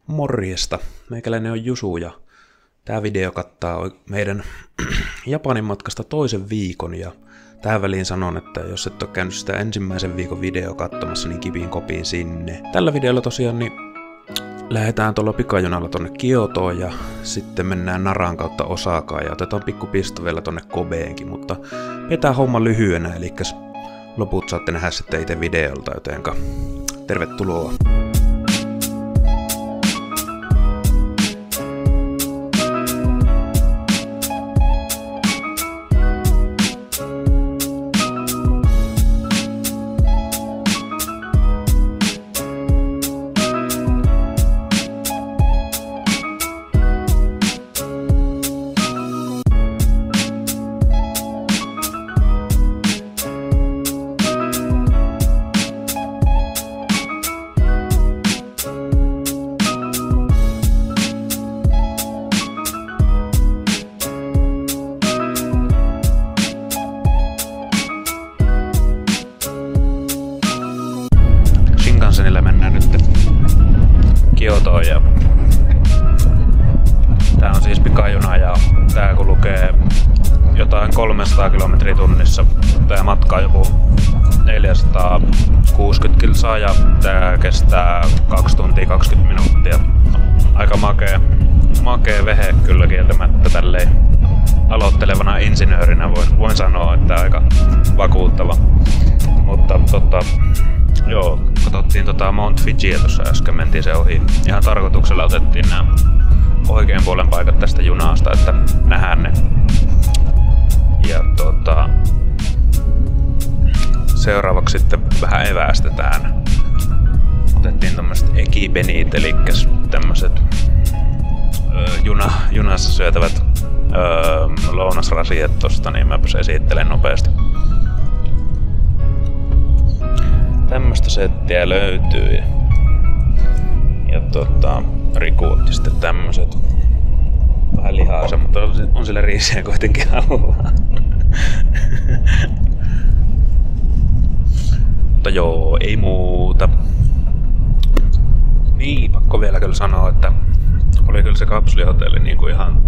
Morjesta, meikäläinen on Jusu ja tää video kattaa meidän Japanin matkasta toisen viikon ja tähän väliin sanon, että jos et ole käynyt sitä ensimmäisen viikon video katsomassa, niin kipiin kopiin sinne. Tällä videolla tosiaan niin lähdetään tuolla pikajunalla tonne Kiotoon ja sitten mennään Naran kautta Osakaan ja otetaan pikku pisto vielä tonne Kobeenkin, mutta pidetään homma lyhyenä, eli loput saatte nähdä sitten itse videolta, jotenka tervetuloa. Shinkansenillä mennään nyt Kiotoon ja tää on siis pikajuna ja tää kun lukee jotain 300 kilometriä tunnissa, tää matka on joku 460 kilsaa ja tää kestää 2 tuntia 20 minuuttia. Aika makea vehe kyllä kieltämättä tälleen aloittelevana insinöörinä voin sanoa, että aika vakuuttava. Mutta joo, katsottiin Mount Fijia tuossa äsken, mentiin se ohi. Ihan tarkoituksella otettiin nämä oikean puolen paikat tästä junasta, että nähdään ne. Ja seuraavaksi sitten vähän evästetään. Otettiin tämmöiset ekipenit, eli tämmöiset junassa syötävät lounasrasiat tosta, niin mäpäs esittelen nopeasti. Tämmöstä settiä löytyy ja Riku otti sitten tämmöset vähän lihaansa, mutta on sillä riisiä kuitenkin haluaa. Mutta joo, ei muuta. Niin, pakko vielä kyllä sanoa, että oli kyllä se kapsulihotelli niin kuin ihan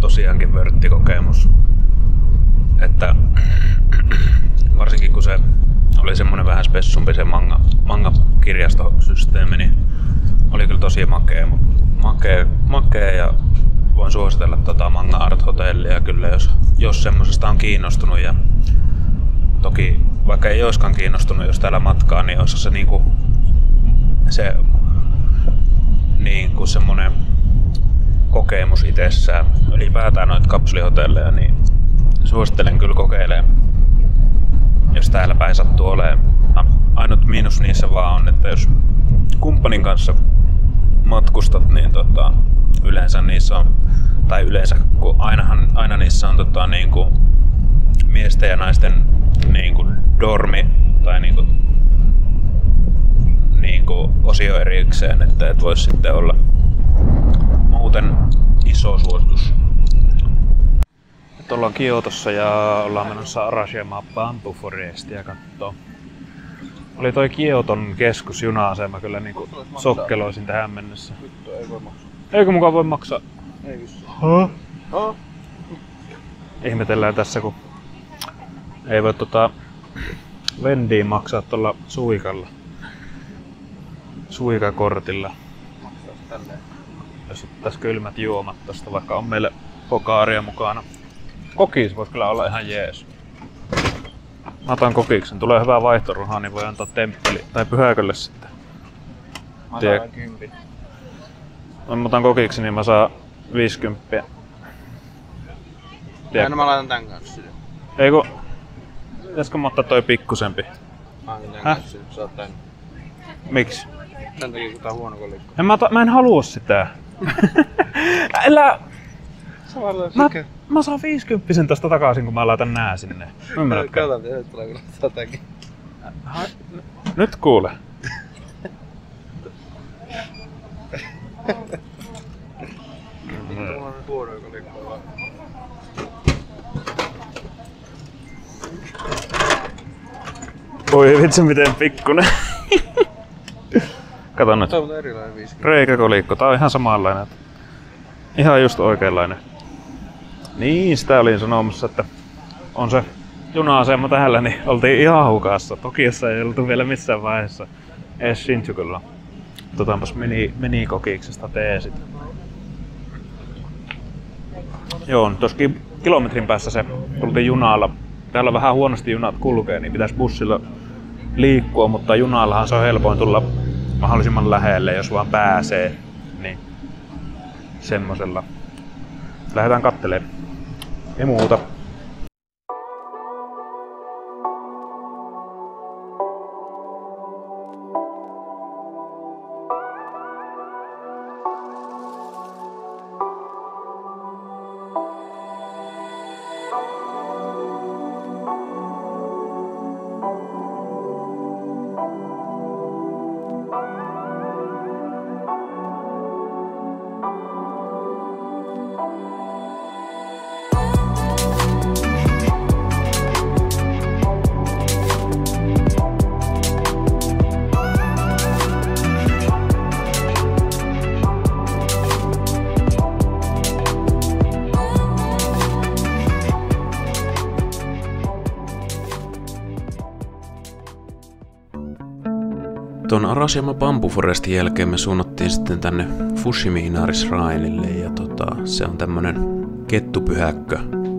tosiaankin vörttikokemus. Että varsinkin kun se oli semmonen vähän spessumpi se manga-kirjastosysteemi, niin oli kyllä tosi makea ja voin suositella Manga Art Hotellia kyllä, jos semmosesta on kiinnostunut. Ja toki vaikka ei olisikaan kiinnostunut, jos täällä matkaa, niin olisi se niinku semmonen kokemus itsessään. Ylipäätään noita kapsulihotelleja, niin suosittelen kyllä kokeilemaan, jos täällä päin sattuu olemaan. Ainut miinus niissä vaan on, että jos kumppanin kanssa matkustat, niin yleensä niissä on, tai yleensä kun aina niissä on niinku miesten ja naisten niinku dormi tai niinku osio erikseen, että et vois sitten olla muuten iso suositus. Nyt ollaan Kiotossa ja ollaan menossa Arashiyama Bamboo Forestia kattoo. Oli toi Kioton keskusjuna-asema kyllä niinku sokkeloisin tähän mennessä. Vittu, ei voi maksaa. Eikö mukaan voi maksaa? Ei vissiin. Huh? Ihmetellään tässä, kun ei voi vendiin maksaa tuolla suikakortilla. Jos ottais kylmät juomat tosta, vaikka on meille pokaaria mukana. Kokis voisi kyllä olla ihan jees. Mä otan kokiksen. Tulee hyvää vaihtorahaa, niin voi antaa temppeli tai pyhäkölle sitten. Mä otan 10. Mä otan kokiksen, niin mä saan 50. Ja mä laitan tän kanssa. Eiku... Pitäisikö mä ottaa toi pikkusempi? Tän kanssa, sä oot tän. Miksi? Tän takia kun tää on huono kolikko. Mä en halua sitä. Älä... Mä saan 50 tosta takaisin, kun mä laitan nää sinne. Ymmärrätkö? Kato, nyt tulee kyllä tätäkin. Nyt kuule. Tuolla on huono kolikko vaan. Oi vitsi miten pikkunen. Kato nyt. Tämä on erilainen 5G. Reikäkolikko, tää on ihan samanlainen. Ihan just oikeanlainen. Niin, sitä olin sanomassa, että on se juna-asema täällä, niin oltiin ihan hukassa. Tokiossa ei oltu vielä missään vaiheessa edes Shinjukulla. Otaanpas minikokiksesta teesit. Joo, tuossa kilometrin päässä se tultiin junalla. Täällä vähän huonosti junat kulkee, niin pitäisi bussilla liikkua, mutta junallahan se on helpoin tulla mahdollisimman lähelle, jos vaan pääsee. Niin semmosella. Lähdetään kattelemaan. Ei muuta. Tuon Arashiyama Bamboo Forestin jälkeen me suunnattiin sitten tänne Fushimi Inari Shrinelle ja se on tämmönen kettupyhäkkö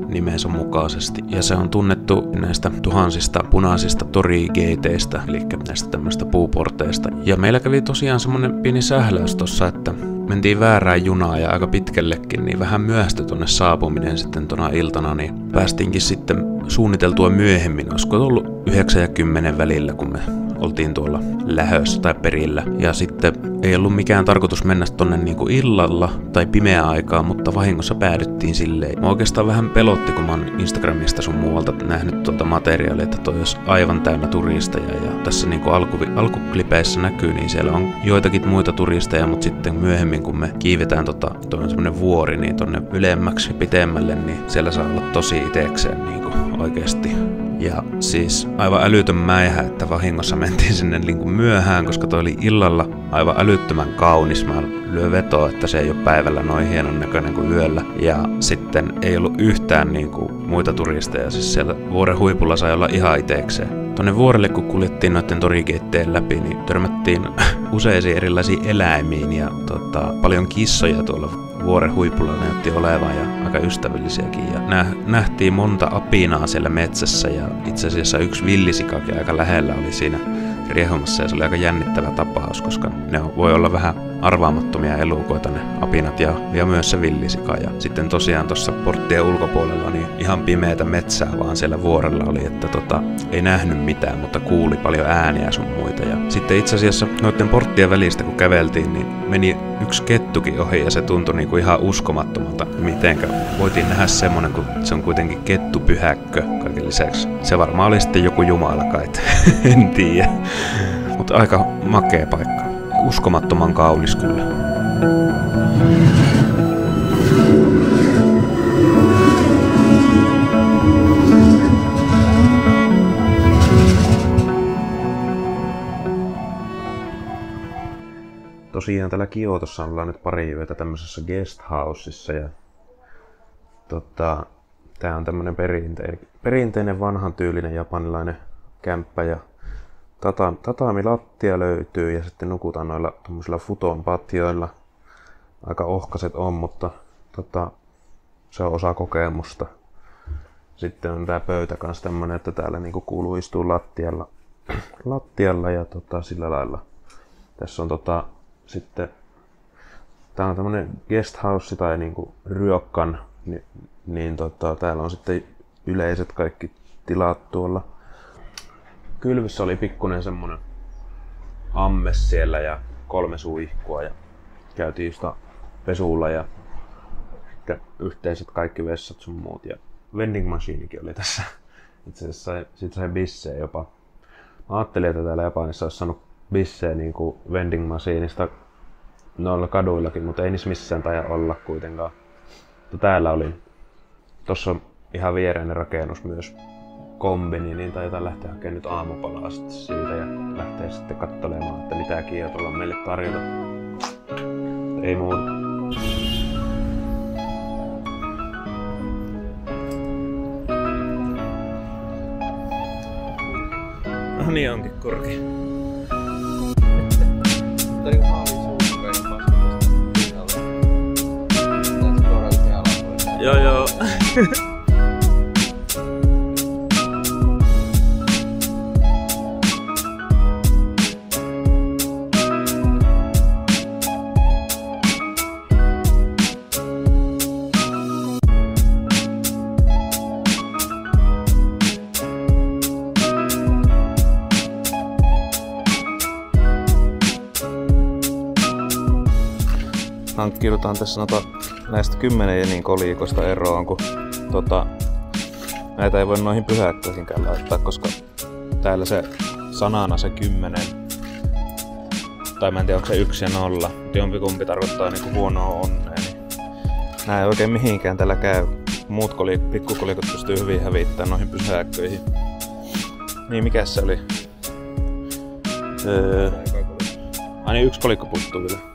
nimensä mukaisesti. Ja se on tunnettu näistä tuhansista punaisista tori-gateista, eli näistä tämmöistä puuporteista. Ja meillä kävi tosiaan semmonen pieni sähläys tossa, että mentiin väärään junaan ja aika pitkällekin, niin vähän myöhästyi tonne saapuminen sitten tona iltana, niin päästiinkin sitten suunniteltua myöhemmin, olisiko ollut 9 ja 10 välillä, kun me oltiin tuolla lähössä tai perillä. Ja sitten ei ollut mikään tarkoitus mennä tonne niinku illalla tai pimeää aikaa, mutta vahingossa päädyttiin silleen. Mä oikeastaan vähän pelotti, kun mä oon Instagramista sun muualta nähnyt tuolta materiaalia, että toi olisi aivan täynnä turisteja. Ja tässä niinku alkuklipeissä näkyy, niin siellä on joitakin muita turisteja, mutta sitten myöhemmin, kun me kiivetään toi on semmonen vuori, niin tonne ylemmäksi ja pitemmälle, niin siellä saa olla tosi itekseen niinku oikeesti. Ja siis aivan älytön mäihä, että vahingossa mentiin sinne niinku myöhään, koska toi oli illalla aivan älyttömän kaunis. Mä lyön vetoa, että se ei ole päivällä noin hienon näköinen kuin yöllä. Ja sitten ei ollut yhtään niinku muita turisteja, siis siellä vuoren huipulla sai olla ihan itekseen. Tonne vuorelle kun kuljettiin noiden torikeitteen läpi, niin törmättiin useisiin erilaisiin eläimiin ja paljon kissoja tuolla vuoren huipulla näytti olevan ja aika ystävällisiäkin. Ja nähtiin monta apinaa siellä metsässä ja itse asiassa yksi villisikakin aika lähellä oli siinä riehumassa ja se oli aika jännittävä tapaus, koska ne voi olla vähän arvaamattomia elukoita ne apinat ja myös se villisika. Ja sitten tosiaan tuossa porttien ulkopuolella niin ihan pimeätä metsää vaan siellä vuorella oli, että ei nähnyt mitään, mutta kuuli paljon ääniä sun muita. Ja sitten itse asiassa noiden porttien välistä kun käveltiin, niin meni yksi kettukin ohi ja se tuntui niinku ihan uskomattomalta, mitenkä voitiin nähdä semmonen, kun se on kuitenkin kettupyhäkkö kaiken lisäksi. Se varmaan oli sitten joku jumala kai, en tiedä. Mutta aika makea paikka. Uskomattoman kaunis kyllä. Tosiaan täällä Kiotossa ollaan nyt pari yötä tämmöisessä guesthouseissa ja tää on tämmönen perinteinen vanhan tyylinen japanilainen kämppä ja tatami-lattia löytyy ja sitten nukutaan noilla tommosilla futon patjoilla. Aika ohkaset on, mutta se on osa kokemusta. Sitten on tää pöytä kans tämmönen, että täällä niinku kuuluu istua lattialla ja sillä lailla. Tässä on sitten tää on tämmönen guesthouse tai niinku ryokkan, niin täällä on sitten yleiset kaikki tilat tuolla. Kylvyssä oli pikkunen semmonen ammes siellä ja 3 suihkua ja käytiin just pesulla ja sitten yhteiset kaikki vessat sun muut ja vending machinekin oli tässä. Itse asiassa sit sai bissejä jopa. Mä ajattelin, että täällä Japanissa olisi saanut bissejä niinku vending machineista noilla kaduillakin, mutta ei niissä missään taida olla kuitenkaan. Mutta täällä oli. Tossa on ihan viereinen rakennus myös. kombini, niin taitaa lähteä hakemaan nyt aamupalaa sitten siitä ja lähtee sitten katselemaan, että mitä Kiotolla on meille tarjota. Ei muuta. No niin onkin korki. Tää niinku maali suuhun kai paskasta pinnalle. Tää suoraan siihen alapuolelle. Joo. Hankkiudutaan tässä näistä 10 jenin kolikosta eroon, kun näitä ei voi noihin pyhäkköihinkään laittaa, koska täällä se sanana se 10, tai mä en tiedä onko se 1 ja 0, mutta jompikumpi tarkoittaa niinku huonoa onnea, niin nää ei oikein mihinkään täällä käy. Muut pikkukolikot pystyy hyvin hävittämään noihin pyhäkköihin. Niin mikäs se oli? Ai niin, 1 kolikko puuttuu vielä.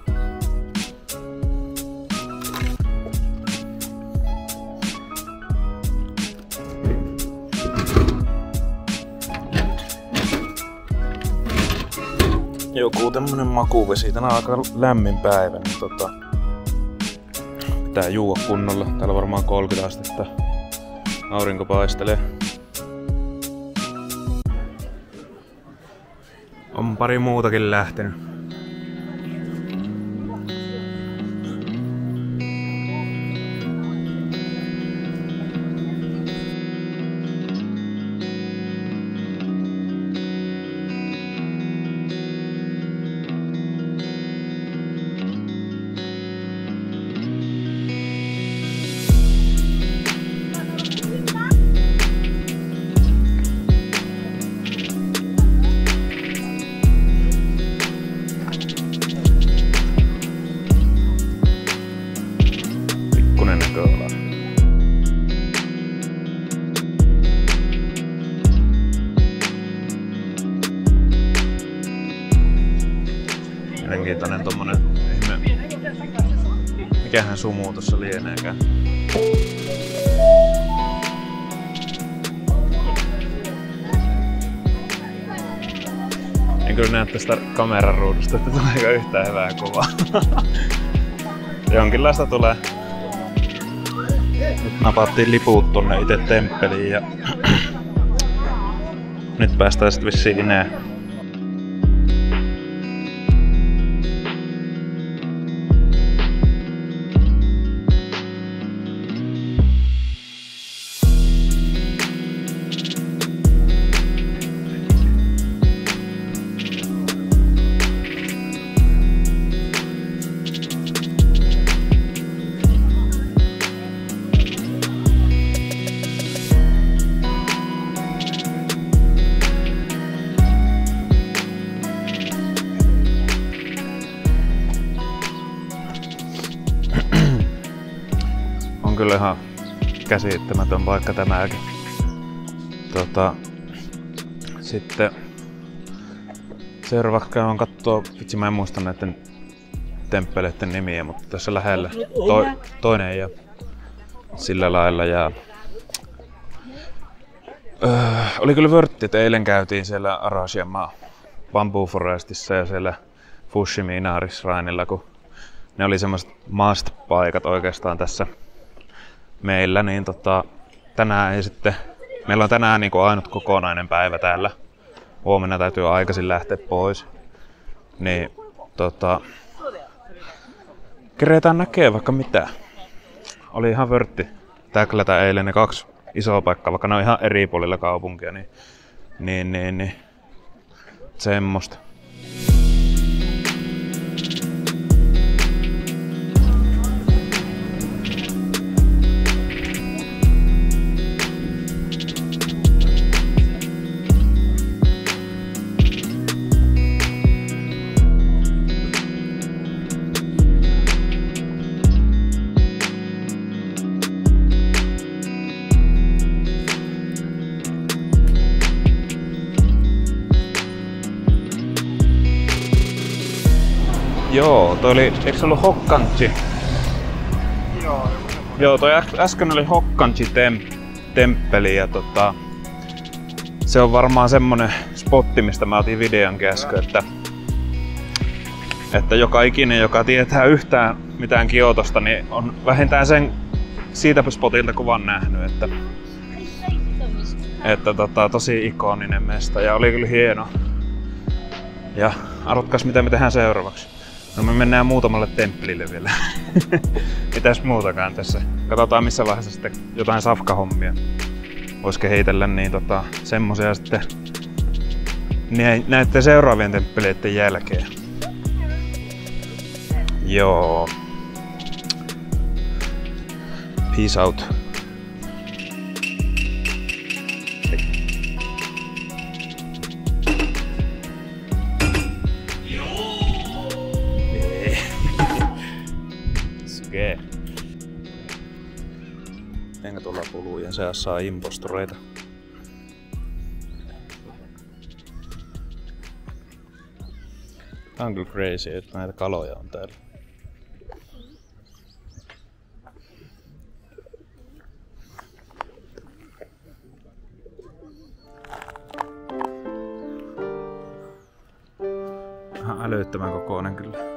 Joku tämmönen makuvesi. Tänään on aika lämmin päivä, niin pitää juua kunnolla. Täällä on varmaan 30 astetta. Aurinko paistelee. On pari muutakin lähtenyt. Mielenkiintoinen tommonen ihme. Mikähän sumu tossa lieneekään. En kyllä näe tästä kameran ruudusta, että tuleeko yhtään hyvää kuvaa. Jonkinlaista tulee. Nyt napattiin liput tonne itse temppeliin ja nyt päästään sitten vissiin Ineen. On kyllä ihan käsittämätön paikka tämäkin. Sitten seuraavaksi käyn kattoo, vitsi mä en muista näiden temppeleiden nimiä, mutta tässä lähellä toinen ja sillä lailla. Ja oli kyllä vörtti, että eilen käytiin siellä Arashiyama Bamboo Forestissa ja siellä Fushimi-Inari-Shrinella, kun ne oli semmoiset must-paikat oikeastaan tässä meillä, niin tänään ei sitten, meillä on tänään niin kuin ainut kokonainen päivä täällä. Huomenna täytyy aikaisin lähteä pois. Niin keretään näkee vaikka mitä. Oli ihan vörtti täklätä eilen ne 2 isoa paikkaa, vaikka ne on ihan eri puolilla kaupunkia, niin semmoista. Joo, toi oli, eikö se ollut Hokkanchi? Joo, toi äsken oli Hokkanchi temppeli ja se on varmaan semmonen spotti, mistä mä otin videonkin äsken, että joka ikinen, joka tietää yhtään mitään Kiotosta, niin on vähintään siitä spotilta kuvan nähnyt, että tosi ikoninen mesta ja oli kyllä hieno. Ja arvatkaas mitä me tehdään seuraavaksi. No me mennään muutamalle temppelille vielä. Mitäs muutakaan tässä. Katsotaan missä vaiheessa sitten jotain safkahommia vois kehitellä, niin semmosia sitten näiden seuraavien temppeleiden jälkeen. Joo. Peace out. Suge. Enkä tuolla pulujen seassa saa impostoreita. Tää on kyllä crazy, että näitä kaloja on täällä. Ihan älyttömän kokoinen kyllä.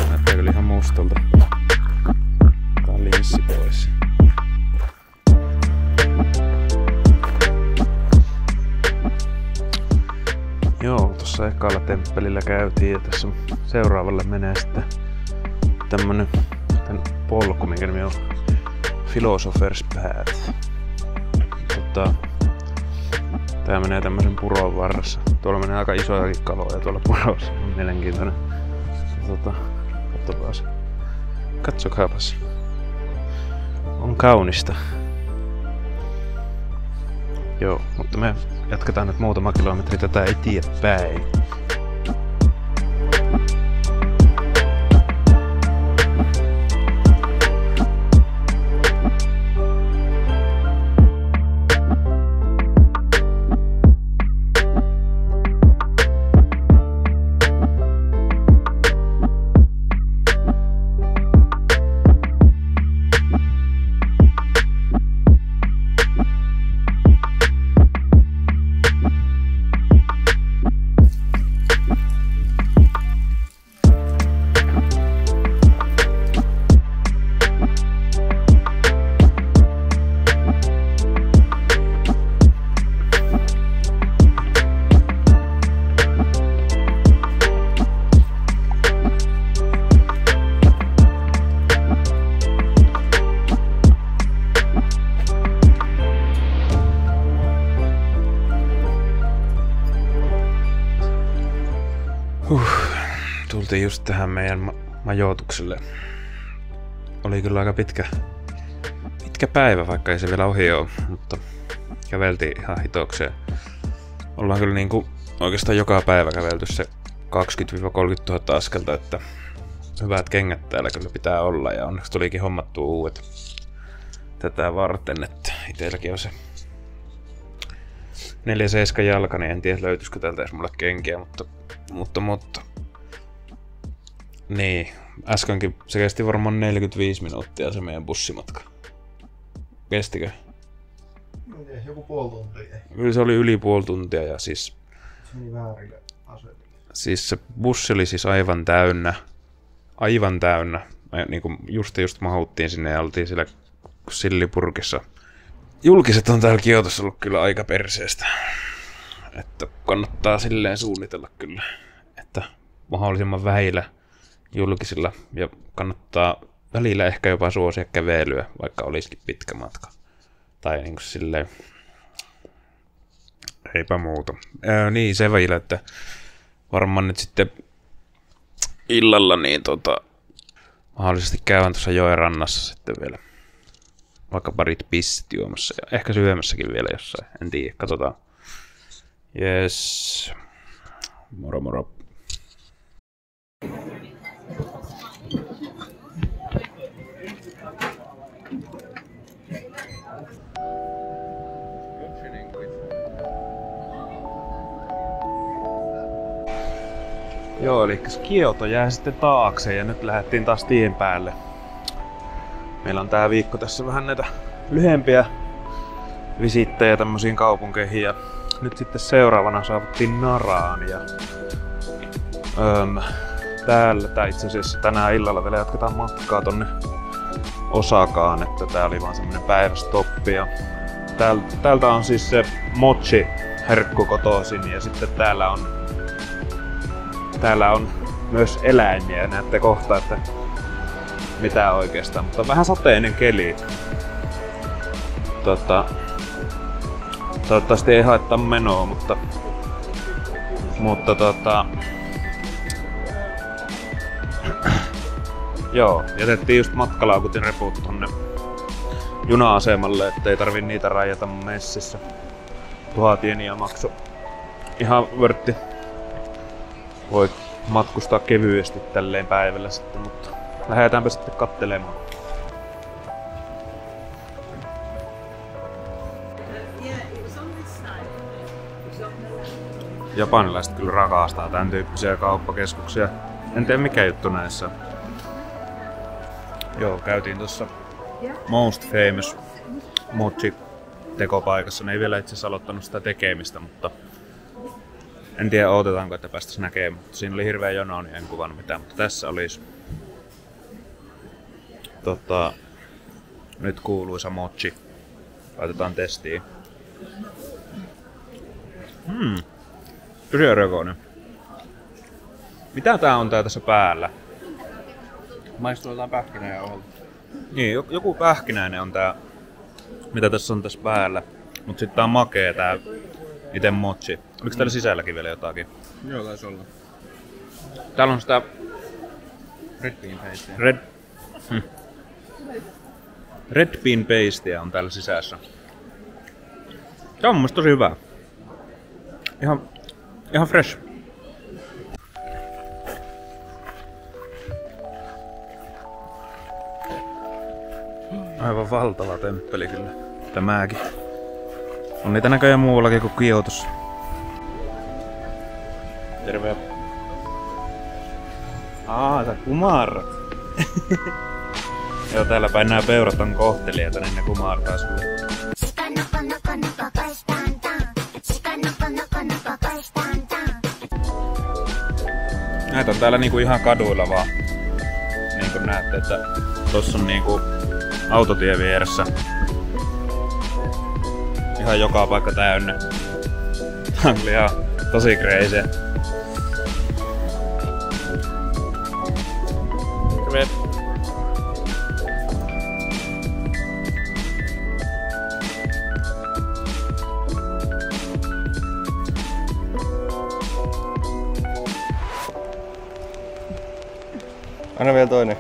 Näyttää kyllä ihan mustalta. Tää on linssi pois. Joo, tuossa ekalla temppelillä käytiin ja tässä seuraavalle menee sitten tämmönen polku, minkä nimi on Philosopher's Path. Tää menee tämmösen puron varressa. Tuolla menee aika isojakin kaloja tuolla purossa. Mielenkiintoinen. Katsotaas. Katsokaapas. On kaunista. Joo, mutta me jatketaan nyt muutama kilometri tätä eteenpäin. Tultiin just tähän meidän majoitukselle. Oli kyllä aika pitkä päivä, vaikka ei se vielä ohi ole, mutta käveltiin ihan hitokseen. Ollaan kyllä niinku oikeastaan joka päivä kävelty se 20 000–30 000 askelta, että hyvät kengät täällä kyllä pitää olla ja onneksi tulikin hommattua uudet tätä varten, että itselläkin on se 4-7 jalka, niin en tiedä löytyisikö täältä edes mulle kenkiä, mutta niin, äskenkin se kesti varmaan 45 minuuttia se meidän bussimatka. Kestikö? Joku puoli tuntia. Kyllä se oli yli puoli tuntia ja siis... Se meni väärille asemille. Siis se bussi oli siis aivan täynnä. Aivan täynnä. Me niin kuin just mahuttiin sinne ja oltiin siellä sillipurkissa. Julkiset on täällä Kiotossa ollut kyllä aika perseestä. Että kannattaa silleen suunnitella kyllä. Että mahdollisimman vähillä julkisilla ja kannattaa välillä ehkä jopa suosia kävelyä, vaikka olisikin pitkä matka. Tai niin kuin silleen, eipä muuta. Niin se vielä, että varmaan nyt sitten illalla niin mahdollisesti käydään tuossa joen rannassa sitten vielä vaikka parit pissit juomassa ja ehkä syömässäkin vielä jossain. En tiedä, katsotaan. Jes. Moro moro. Joo, eli Kioto jää sitten taakse ja nyt lähdettiin taas tien päälle. Meillä on tää viikko tässä vähän näitä lyhempiä visittejä tämmöisiin kaupunkeihin ja nyt sitten seuraavana saavuttiin Naraan ja täällä itse asiassa tänään illalla vielä jatketaan matkaa tonne Osakaan, että tää oli vaan semmonen päivästoppi ja täältä on siis se mochi herkku kotoisin ja sitten täällä on myös eläimiä, näette kohta, että mitä oikeastaan, mutta vähän sateinen keli. Toivottavasti ei haittaa menoa, mutta joo, jätettiin just matkalaukutin reput tonne juna-asemalle, ettei tarvi niitä rajata messissä. 1000 jeniä maksu. Ihan vörtti. Voi matkustaa kevyesti tälleen päivällä sitten, mutta lähdetäänpä sitten kattelemaan. Japanilaiset kyllä rakastaa tän tyyppisiä kauppakeskuksia. En tiedä mikä juttu näissä. Joo, käytiin tuossa Most Famous mochi tekopaikassa. Ne ei vielä itse asiassa aloittanut sitä tekemistä, mutta en tiedä odotetaanko, että päästäisiin näkemään. Siinä oli hirveä jono, niin en kuvannut mitään, mutta tässä olisi nyt kuuluisa mochi. Laitetaan testiin. Tosi erikoinen. Mitä tää on tässä päällä? Maistuu jotain pähkinäjauholta. Niin, joku pähkinäinen on tää, mitä tässä on tässä päällä. Mut sit tää on makee tää ite mochi. Oliko täällä sisälläkin vielä jotakin? Joo, taisi olla. Täällä on sitä Red bean pastea. Red bean pastea on täällä sisässä. Tää on mun mielestä tosi hyvä. Ihan fresh. Aivan valtava temppeli kyllä. Tämäkin. On niitä näköjään muuallakin kuin Kiotossa. Terve. Sä kumarrat. Joo, täällä päin nää peurat on kohtelijoita, niin ne kumartaa sulle. Näitä on täällä niinku ihan kaduilla vaan. Niin kuin näette, että tossa on niinku autotie vieressä. Ihan joka paikka täynnä. Tää on ihan tosi crazy. Terve. Anna vielä toinen.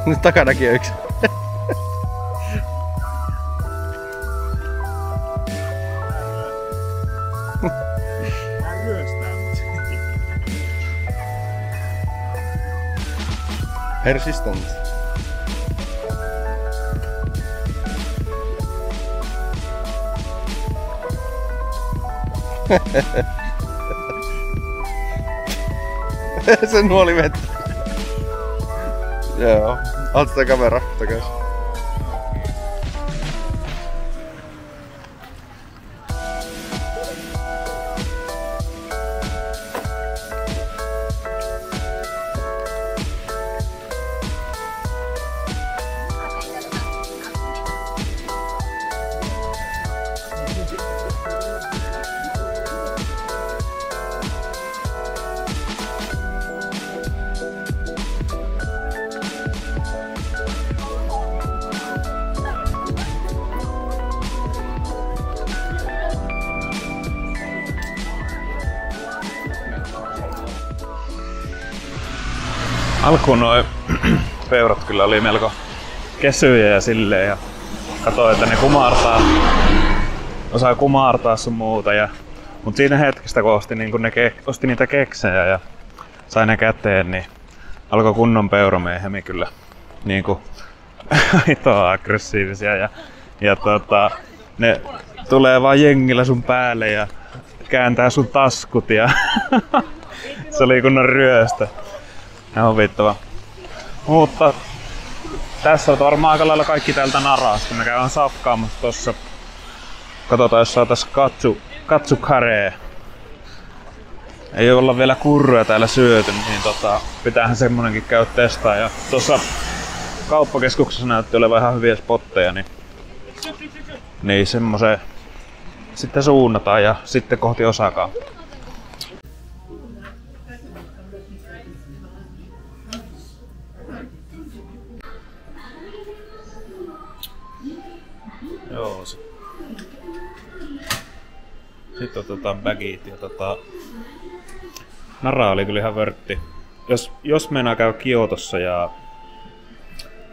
Nyt takanakin on yksi. Tää ryöstää mut. Persistent. Se nuoli vettä. Joo. Ota sitä kamera takaisin. Alkuun noi peurat kyllä oli melko kesyjä ja silleen ja katsoin, että ne osaa kumartaa sun muuta. Mut siinä hetkestä kun osti niitä keksejä ja sai ne käteen, niin alkoi kunnon peuramiehemi kyllä niinku itoa aggressiivisia ja ne tulee vaan jengillä sun päälle ja kääntää sun taskut ja se oli kunnon ryöstö. Ja huvittava. Mutta tässä on varmaan aika lailla kaikki täältä narasta. Me käydään safkaamassa tossa. Katsotaan jos saatais katsu karee. Ei olla vielä kurruja täällä syöty, niin pitäähän semmonenkin käydä testaa. Ja tuossa kauppakeskuksessa näytti olevan ihan hyviä spotteja, niin semmoseen sitten suunnataan ja sitten kohti Osakaa. Joo, sitten otetaan bagit ja Nara oli kyllä ihan vörtti. Jos meinaa käy Kiotossa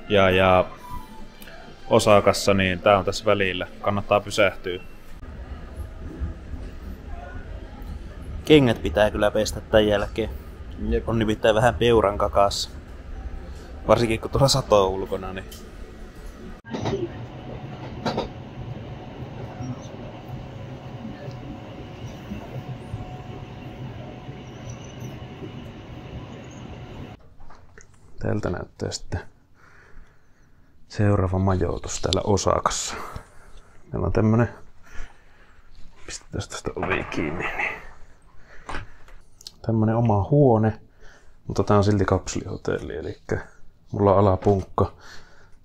ja Osakassa, niin tää on tässä välillä. Kannattaa pysähtyä. Kengät pitää kyllä pestä tän jälkeen. On nimittäin vähän peuran kakassa. Varsinkin kun tuolla satoo ulkona, niin Tältä näyttää sitten seuraava majoitus täällä Osakassa. Meillä on tämmönen, pistetään tästä ovi kiinni, niin tämmönen oma huone, mutta tää on silti kapsulihotelli, eli mulla on alapunkka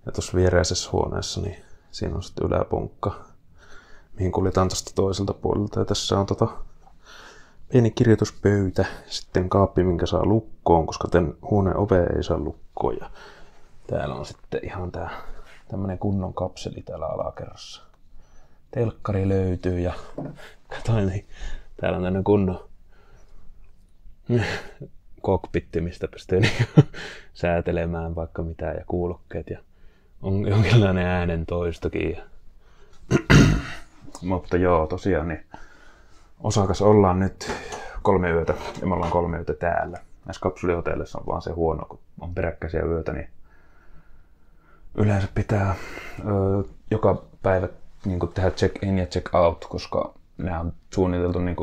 ja tuossa viereisessä huoneessa niin siinä on sitten yläpunkka, mihin kuljetaan tästä toiselta puolelta. Ja tässä on pieni kirjoituspöytä, sitten kaappi, minkä saa lukkoon, koska tämän huoneen ove ei saa lukkoon. Ja täällä on sitten ihan tämmönen kunnon kapseli täällä alakerrassa. Telkkari löytyy ja katsoin, niin täällä on tämmönen kunnon kokpitti, mistä pystyy säätelemään vaikka mitä ja kuulokkeet ja on jonkinlainen äänentoistokin. Mutta joo, tosiaan niin Osakassa ollaan nyt 3 yötä ja me ollaan 3 yötä täällä. Näissä kapsulihotelleissa on vaan se huono, kun on peräkkäisiä yötä, niin yleensä pitää joka päivä niin tehdä check-in ja check-out, koska nämä on suunniteltu niin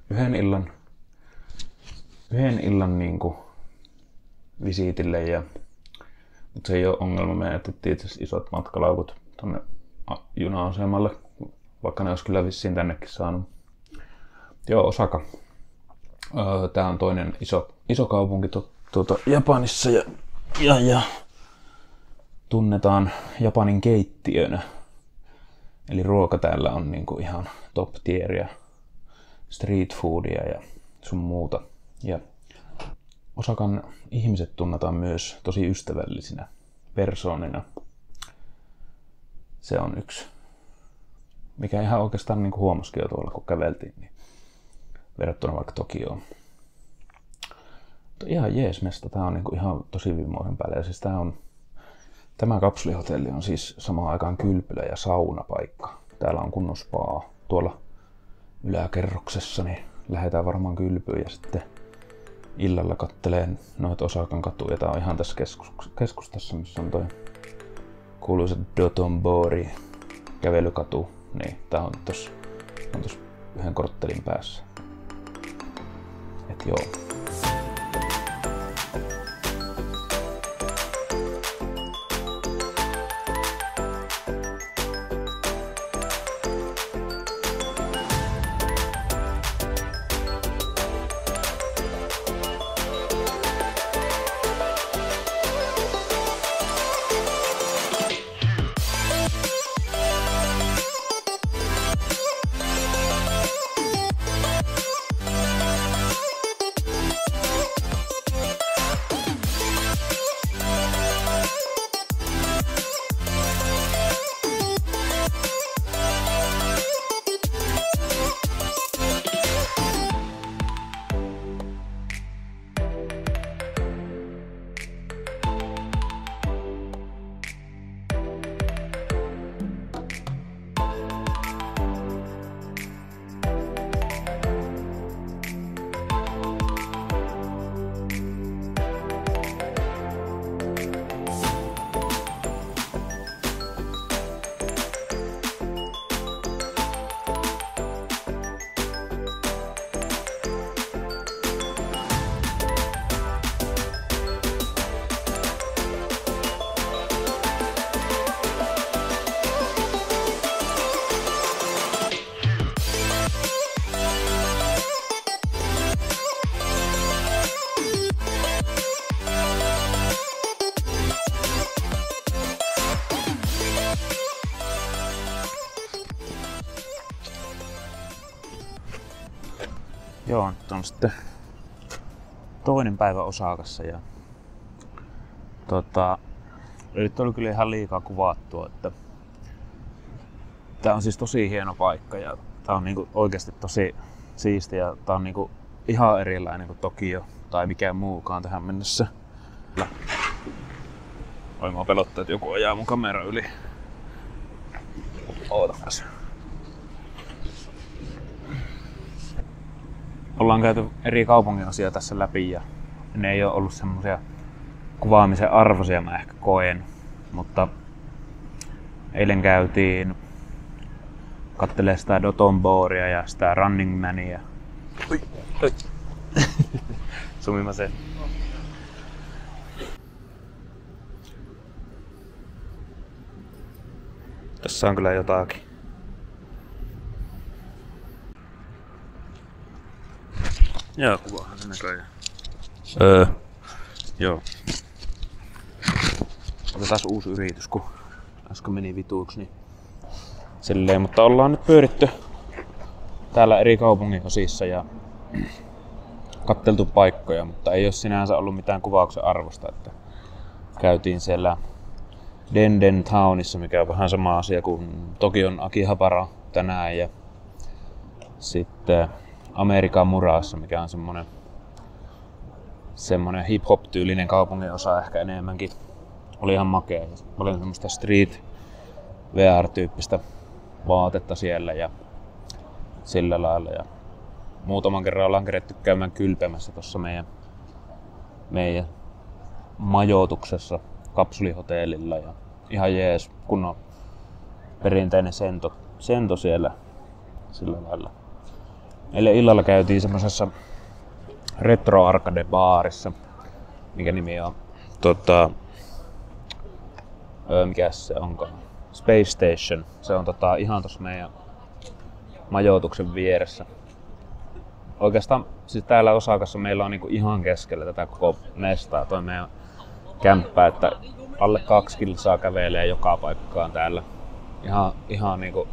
yhden illan niin visiitille. Mutta se ei ole ongelma, me jätettiin isot matkalaukut tonne juna-asemalle, vaikka ne olisi kyllä vissiin tännekin saanut. Joo, Osaka. Tää on toinen iso kaupunki Japanissa ja tunnetaan Japanin keittiönä. Eli ruoka täällä on niinku ihan top tieria, street foodia ja sun muuta. Ja Osakan ihmiset tunnetaan myös tosi ystävällisinä persoonina. Se on yksi, mikä ihan oikeastaan niinku huomasikin jo tuolla kun käveltiin, niin verrattuna vaikka Tokioon. Mutta ihan jees mesta, tää on niinku ihan tosi vimmoisen päälle. Ja siis tämä kapsulihotelli on siis samaan aikaan kylpylä ja saunapaikka. Täällä on kunnon spa tuolla yläkerroksessa, niin lähdetään varmaan kylpyyn ja sitten illalla katteleen noita Osakan katuja. Tää on ihan tässä keskustassa, missä on toi kuuluisa Dotonbori kävelykatu. Niin, tää on tossa yhden korttelin päässä. Et joo. Joo, nyt on sitten toinen päivä Osakassa ja nyt oli kyllä ihan liikaa kuvattua, että tää on siis tosi hieno paikka ja tää on niinku oikeasti tosi siistiä ja tää on niinku ihan erilainen kuin Tokio tai mikään muukaan tähän mennessä. Oi, mua pelottaa, että joku ajaa mun kamera yli. Ootapas. Ollaan käyty eri kaupunginosia tässä läpi ja ne ei ole ollut semmosia kuvaamisen arvoisia, mä ehkä koen. Mutta eilen käytiin kattelemaan sitä Dotonboria ja sitä Running Mania. Oi. Sumimasen. Tässä on kyllä jotakin. Joo, kuvahan se näköjään. Joo. Otetaan uusi yritys, kun äsken meni vituiksi, niin silleen, mutta ollaan nyt pyöritty täällä eri kaupungin osissa ja katteltu paikkoja, mutta ei ole sinänsä ollut mitään kuvauksen arvosta, että käytiin siellä Denden Townissa, mikä on vähän sama asia kuin Tokion Akihabara tänään ja sitten Amerikan Murassa, mikä on semmonen hip-hop-tyylinen kaupunginosa ehkä enemmänkin. Oli ihan makea. Paljon semmoista street VR-tyyppistä vaatetta siellä ja sillä lailla. Ja muutaman kerran ollaan keretty käymään kylpemässä tuossa meidän majoituksessa kapsulihotellilla. Ja ihan jees, kun on perinteinen sento siellä sillä lailla. Eilen illalla käytiin semmosessa retro arcade baarissa, mikä nimi on mikäs se onkaan? Space Station. Se on ihan tossa meidän majoituksen vieressä. Oikeastaan siis täällä Osakassa meillä on niinku ihan keskellä tätä koko mestaa toi meidän kämppää, että alle 2 kilsaa kävelee joka paikkaan täällä. Ihan niinku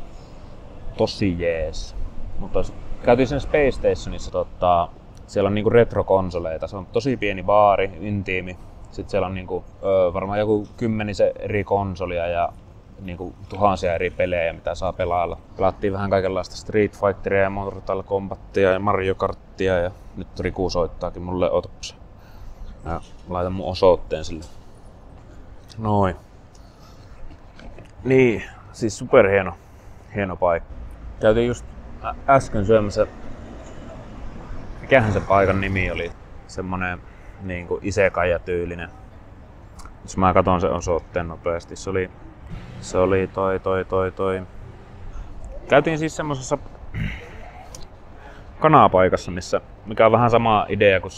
tosi jees. Mutta käytiin sen Space Stationissa, siellä on niinku retrokonsoleita. Se on tosi pieni baari, intiimi. Sitten siellä on niinku, varmaan joku 10 eri konsolia ja niinku tuhansia eri pelejä, mitä saa pelailla. Pelattiin vähän kaikenlaista Street Fighteria ja Mortal Kombatia ja Mario Karttia ja nyt Riku soittaakin mulle otoksi. Ja laitan mun osoitteen sille. Noin. Niin, siis superhieno paikka. Käytiin just äsken syömässä, mikähän se paikan nimi oli, semmonen niinku isekai-tyylinen. Jos mä katon sen osoitteen nopeasti, se oli toi. Käytiin siis semmosessa kanapaikassa, mikä on vähän sama idea kuin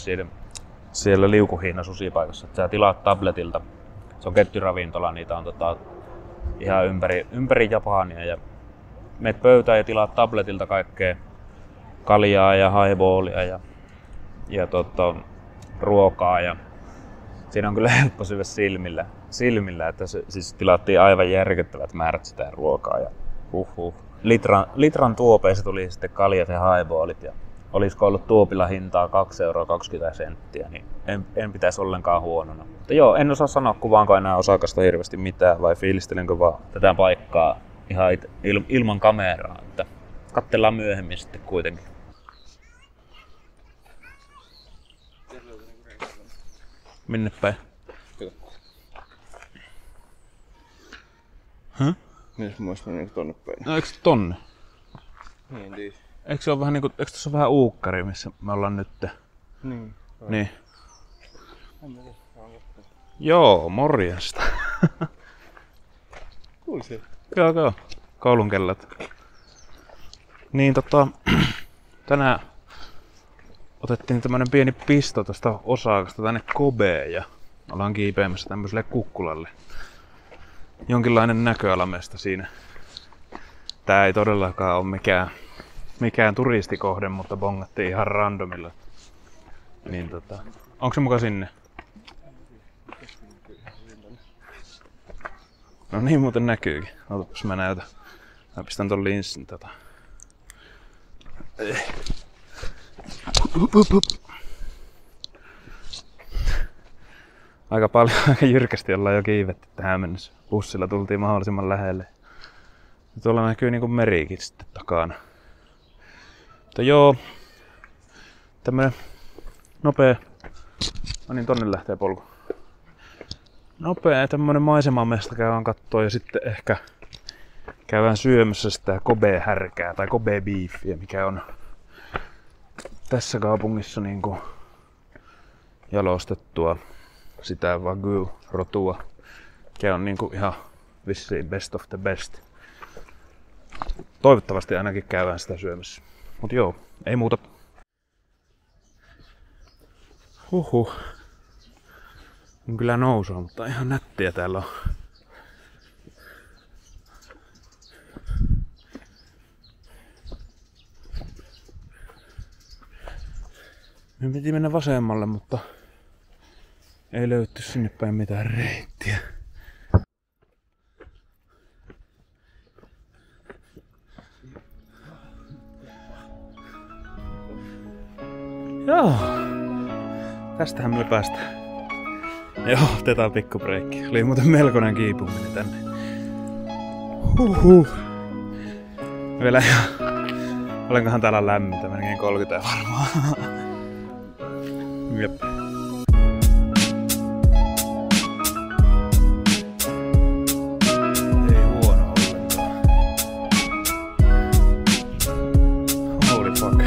siellä Liukuhiina susipaikassa, että sä tilaat tabletilta. Se on kettyravintola, niitä on ihan ympäri Japania ja meet pöytään ja tilaat tabletilta kaikkea kaljaa ja highballia ja ruokaa ja siinä on kyllä helppo syödä silmillä, että siis tilattiin aivan järkyttävät määrät sitä ruokaa ja litran tuopeissa tuli sitten kaljat ja highballit ja olisiko ollut tuopilla hintaa 2,20 €, niin en pitäisi ollenkaan huonona. Mutta joo, en osaa sanoa kuvaanko enää Osakasta hirveästi mitään vai fiilistelenkö vaan tätä paikkaa ihan ilman kameraa, että katsellaan myöhemmin sitten kuitenkin. Minne päin? Mies mun mielestä meni tonne päin. No eikö tonne? Niin. Eikö se ole vähän niinku, eikö tässä ole vähän uukkari, missä me ollaan nyt? Niin. Niin. Joo, morjesta. Kuulisi. Joo. Koulun kellot. Niin tänään otettiin tämmönen pieni pisto tosta Osakasta tänne Kobeen ja ollaan kiipeämässä tämmöiselle kukkulalle. Jonkinlainen näköalamesta siinä. Tää ei todellakaan ole mikään turistikohde, mutta bongattiin ihan randomilla. Niin onko se muka sinne? No niin muuten näkyykin. Otapas mä näytän. Mä pistän ton linssin Aika paljon, aika jyrkästi ollaan jo kiivetty tähän mennessä. Bussilla tultiin mahdollisimman lähelle. Ja tuolla näkyy niinku merikin sitten takana. Mutta joo, tämmönen nopea... No niin, tonne lähtee polku. Nopea tämmönen maisemamesta käydään kattoo ja sitten ehkä käydään syömässä sitä Kobe-härkää tai Kobe-beefiä, mikä on tässä kaupungissa niinku jalostettua sitä Wagyu-rotua, mikä on niinku ihan vissiin best of the best. Toivottavasti ainakin käydään sitä syömässä. Mut joo, ei muuta. Huhhuh. On kyllä nousua, mutta ihan nättiä täällä on. Me piti mennä vasemmalle, mutta ei löyty sinne päin mitään reittiä. Joo. Tästähän me päästään. Joo, otetaan pikku breikki. Oli muuten melkoinen kiipuminen tänne. Huhhuh. Vielä ihan... Olenkohan täällä lämmintä, melkein 30 varmaan. Jep. Ei huono ollenkaan. Holy fuck.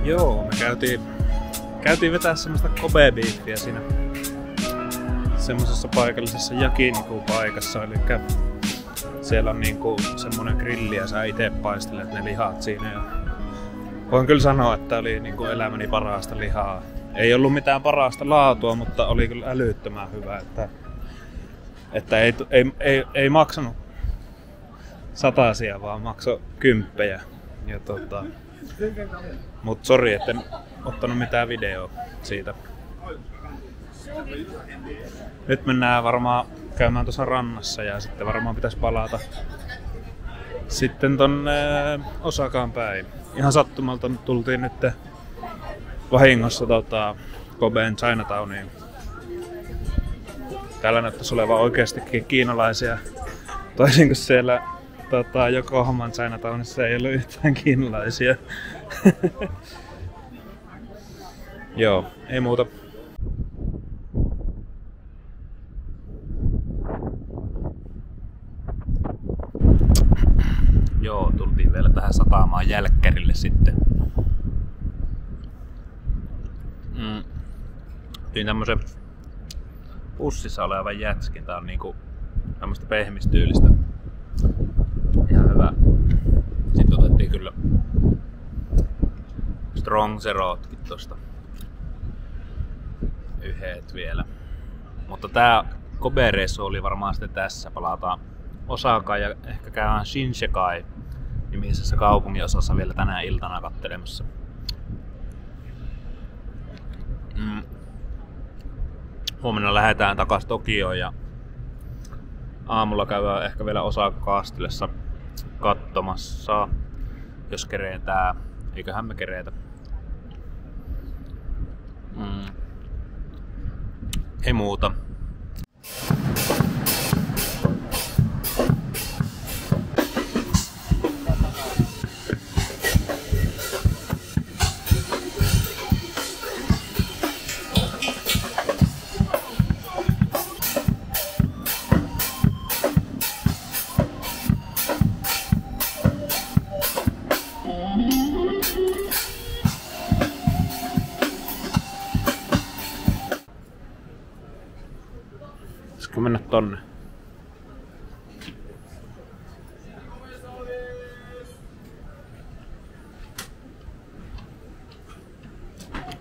Joo, me käytiin vetää semmoista Kobe-beefiä siinä semmosessa paikallisessa yakiniku-paikassa, eli siellä on niinku semmonen grilli ja sä ite paistelet ne lihat siinä. Ja voin kyllä sanoa, että oli niinku elämäni parasta lihaa. Ei ollut mitään parasta laatua, mutta oli kyllä älyttömän hyvä, että ei maksanut satasia, vaan maksoi 10. Ja mut sori, etten ottanut mitään videoa siitä. Nyt mennään varmaan käymään tuossa rannassa ja sitten varmaan pitäisi palata sitten tonne Osakaan päin. Ihan sattumalta tultiin nyt vahingossa Kobeen Chinatowniin. Täällä näyttäisi olevan oikeastikin kiinalaisia, toisin kuin siellä Yokohaman Chinatownissa ei ollut yhtään kiinalaisia. Joo, ei muuta. Joo, tultiin vielä tähän satamaan jälkkärille sitten. Otin tämmösen pussissa olevan jätskin. Tää on niinku tämmöstä pehmistyylistä. Ihan hyvä. Sitten otettiin kyllä Strong Zerotkin tosta. Yhdet vielä. Mutta tää Kobe-reissu oli varmaan sitten tässä. Palataan Osakaan ja ehkä käydään Shinshikai nimisessä kaupunginosassa vielä tänä iltana kattelemassa. Huomenna lähdetään takas Tokioon ja aamulla käydään ehkä vielä Osaka-kastilessa katsomassa, jos kereetään. Eiköhän me kereetä. Ei muuta. Pitäisikö mennä tonne?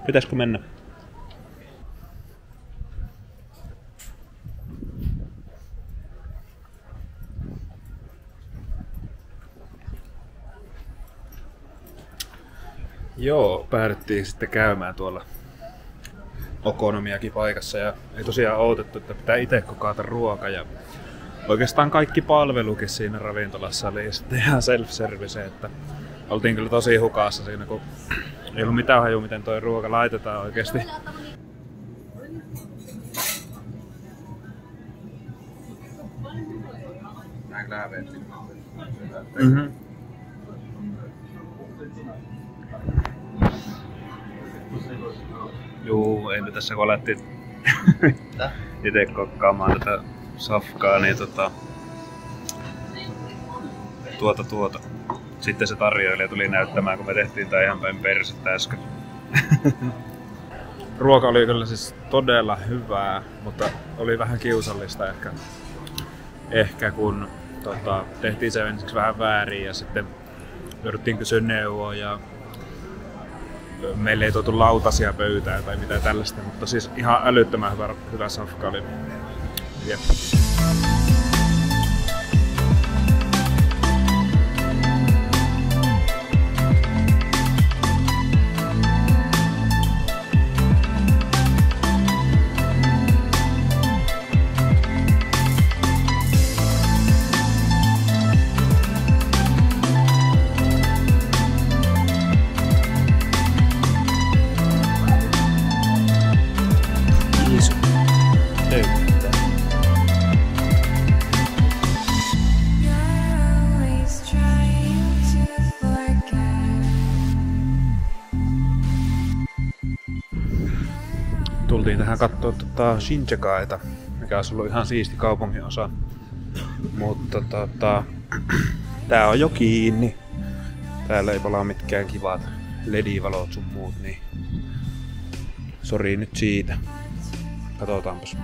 Pitäisikö mennä? Joo, päädyttiin sitten käymään tuolla Okonomiakin paikassa ja ei tosiaan odotettu, että pitää itse kokata ruoka ja oikeastaan kaikki palvelukin siinä ravintolassa oli sitten ihan self-service, että oltiin kyllä tosi hukassa siinä, kun ei ollut mitään hajua, miten toi ruoka laitetaan oikeesti. Mm-hmm. Juu, ei me tässä kun alettiin itse kokkaamaan tätä safkaa, niin Sitten se tarjoilija tuli näyttämään, kun me tehtiin tää ihan päin persettä äsken. Ruoka oli kyllä siis todella hyvää, mutta oli vähän kiusallista ehkä kun tehtiin se ensiksi vähän väärin ja sitten jouduttiin kysyä neuvoa ja meille ei tuotu lautasia pöytään tai mitään tällaista, mutta siis ihan älyttömän hyvä safka oli. Jep. Tultiin tähän kattoo Shinsegaeta, mikä olisi ollut ihan siisti kaupunginosa. Mutta tää on jo kiinni. Täällä ei palaa mitkään kivat LED-valot sun muut, niin sori nyt siitä. Katsotaanpas.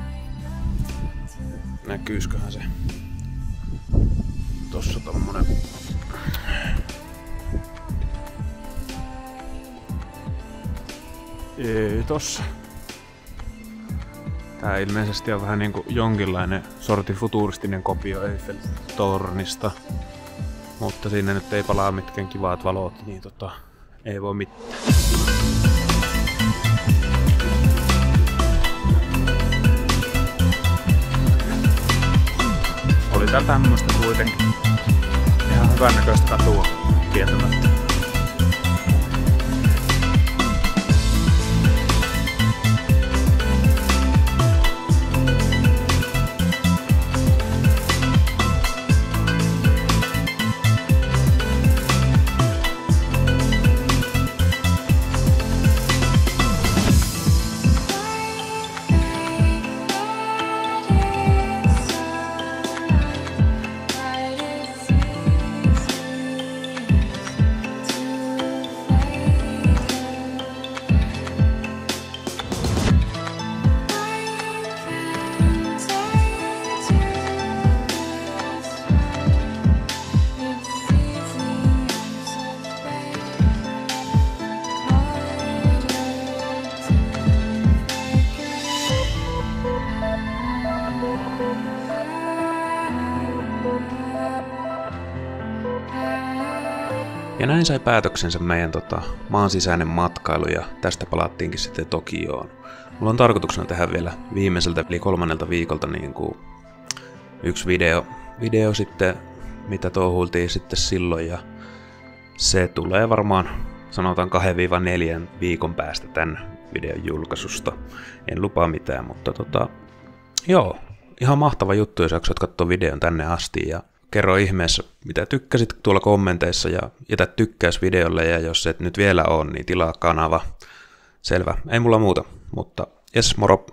Näkyisköhän se. Tossa tommonen. Ei tossa. Tää ilmeisesti on vähän niinku jonkinlainen sorti futuristinen kopio Eiffel-tornista. Mutta siinä nyt ei palaa mitkään kivat valot, niin ei voi mitään. Oli täällä tämmöstä kuitenkin. Ihan hyvän näköistä katua kieltämättä. Ja näin sai päätöksensä meidän maan sisäinen matkailu ja tästä palattiinkin sitten Tokioon. Mulla on tarkoituksena tehdä vielä viimeiseltä eli 3. viikolta niin kuin yksi video sitten, mitä touhuiltiin sitten silloin ja se tulee varmaan sanotaan 2-4 viikon päästä tämän videon julkaisusta. En lupaa mitään, mutta joo, ihan mahtava juttu, jos jaksat katsoa videon tänne asti ja kerro ihmeessä, mitä tykkäsit tuolla kommenteissa ja jätä tykkäys videolle ja jos et nyt vielä ole, niin tilaa kanava. Selvä, ei mulla muuta, mutta jes, moro!